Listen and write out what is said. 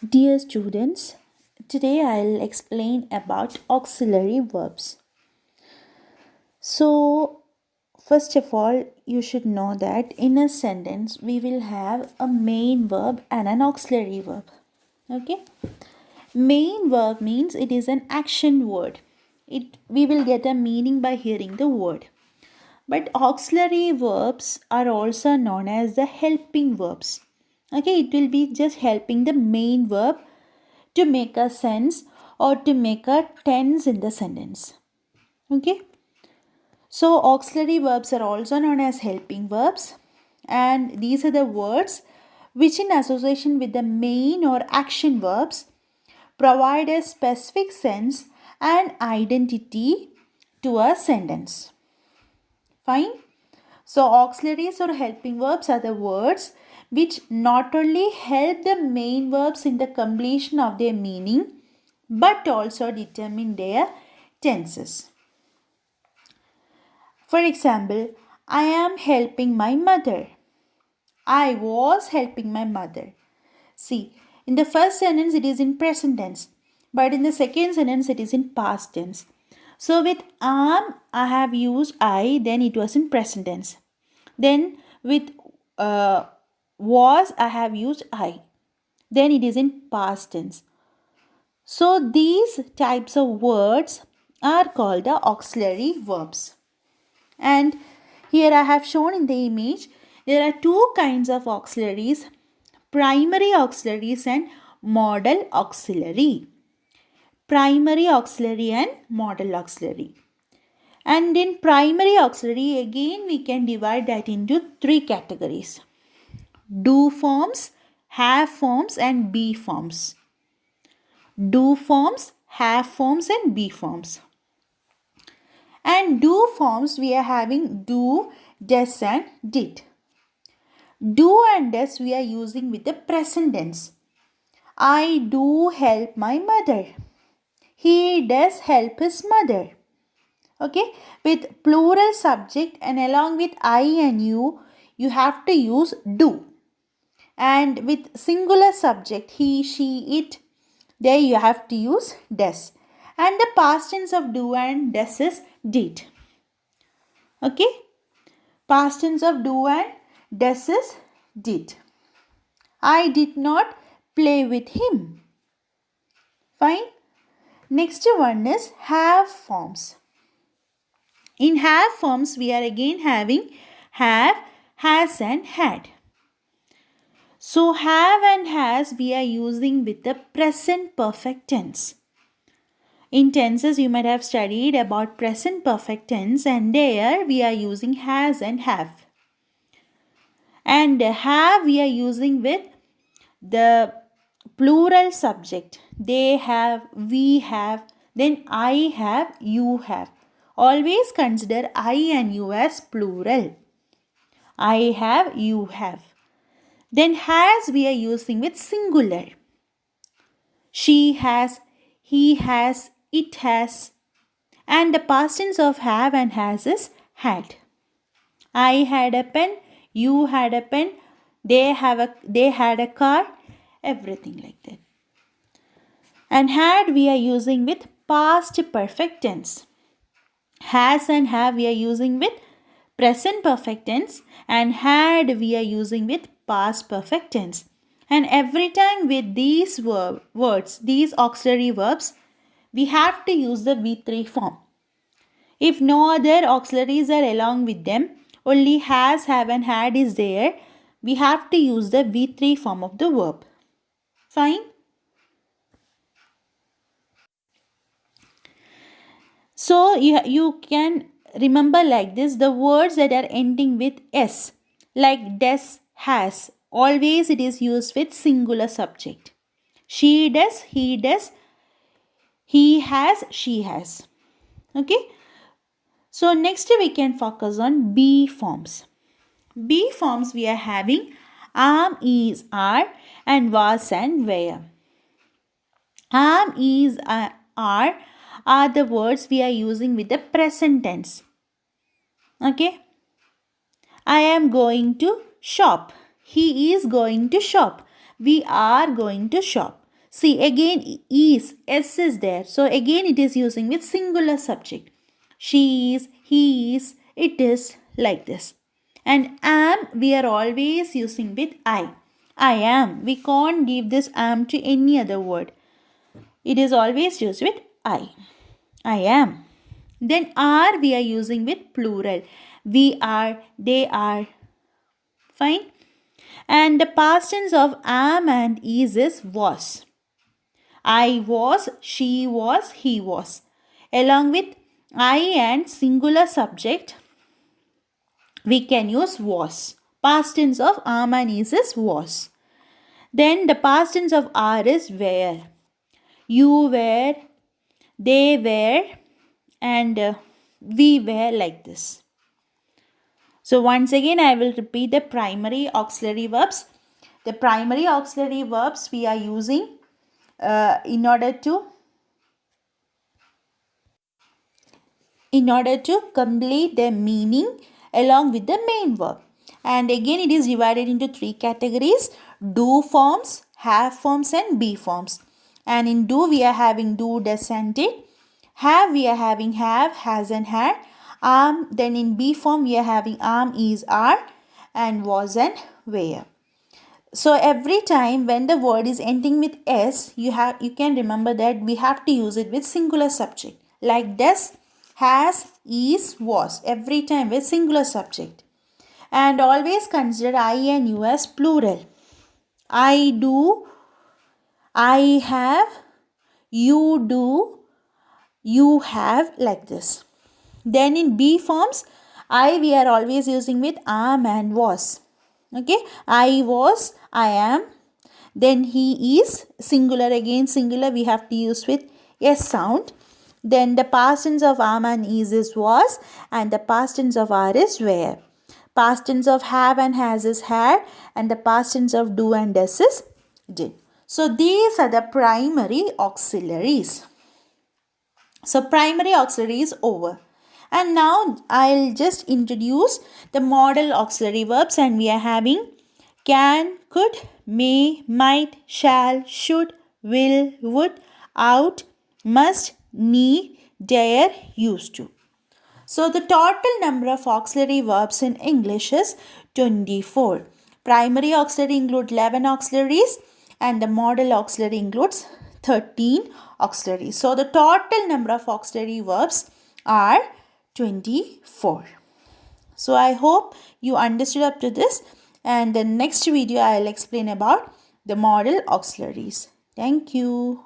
Dear students, today I'll explain about auxiliary verbs. So, first of all, you should know that in a sentence we will have a main verb and an auxiliary verb. Okay? Main verb means it is an action word. We will get a meaning by hearing the word. But auxiliary verbs are also known as the helping verbs. Okay, it will be just helping the main verb to make a sense or to make a tense in the sentence. Okay. So auxiliary verbs are also known as helping verbs, and these are the words which in association with the main or action verbs provide a specific sense and identity to a sentence. Fine. So auxiliaries or helping verbs are the words which not only help the main verbs in the completion of their meaning but also determine their tenses. For example, I am helping my mother. I was helping my mother. See, in the first sentence it is in present tense, but in the second sentence it is in past tense. So with am I have used I, then it was in present tense. Then with was I have used I, then it is in past tense. So these types of words are called the auxiliary verbs. And here I have shown in the image there are two kinds of auxiliaries, primary auxiliaries and modal auxiliary. Primary auxiliary and modal auxiliary. And in primary auxiliary, again we can divide that into three categories: do forms, have forms, and be forms. Do forms, have forms, and be forms. And do forms we are having do, does, and did. Do and does we are using with the present tense. I do help my mother. He does help his mother. Okay, with plural subject and along with I and you have to use do. And with singular subject, he, she, it, there you have to use does. And the past tense of do and does is did. Okay, past tense of do and does is did. I did not play with him. Fine. Next one is have forms. In have forms, we are again having have, has, and had. So have and has we are using with the present perfect tense. In tenses, you might have studied about present perfect tense, and there we are using has and have. And have we are using with the plural subject. They have, we have, then I have, you have. Always consider I and you as plural. I have, you have. Then has we are using with singular. She has, he has, it has. And the past tense of have and has is had. I had a pen, you had a pen, they had a car, everything like that. And had we are using with past perfect tense. Has and have we are using with present perfect tense, and had we are using with past perfect tense. And every time with these words, these auxiliary verbs, we have to use the V3 form. If no other auxiliaries are along with them, only has, have, and had is there, we have to use the V3 form of the verb. Fine? So you can remember like this, the words that are ending with S, like does, has, always it is used with singular subject. She does, he has, she has. Okay. So next we can focus on be forms. Be forms we are having am, is, are, and was and were. Am, is, are the words we are using with the present tense. Okay. I am going to shop. He is going to shop. We are going to shop. See, again is, S is there. So again it is using with singular subject. She is, he is, it is, like this. And am we are always using with I. I am. We can't give this am to any other word. It is always used with I. I am. Then are we are using with plural. We are, they are. Fine. And the past tense of am and is was. I was, she was, he was. Along with I and singular subject, we can use was. Past tense of am and is was. Then the past tense of are is were. You were, they were, and we were, like this. So once again I will repeat the primary auxiliary verbs. The primary auxiliary verbs we are using in order to complete their meaning along with the main verb. And again it is divided into three categories: do forms, have forms, and be forms. And in do we are having do, does, and did. Have we are having have, has, and had. Then in be form we are having is, are, and was, and were. So every time when the word is ending with s, you can remember that we have to use it with singular subject. Like does, has, is, was. Every time with singular subject. And always consider I and you as plural. I do, I have, you do, you have, like this. Then in be forms, I we are always using with am and was. Okay, I was, I am. Then he is, singular, again singular, we have to use with s sound. Then the past tense of am and is was, and the past tense of are is were. Past tense of have and has is had, and the past tense of do and does is did. So these are the primary auxiliaries. So primary auxiliary is over. And now I'll just introduce the modal auxiliary verbs, and we are having can, could, may, might, shall, should, will, would, out, must, need, dare, used to. So the total number of auxiliary verbs in English is 24. Primary auxiliary include 11 auxiliaries, and the modal auxiliary includes 13 auxiliaries. So the total number of auxiliary verbs are 24. So I hope you understood up to this, and the next video I will explain about the modal auxiliaries. Thank you.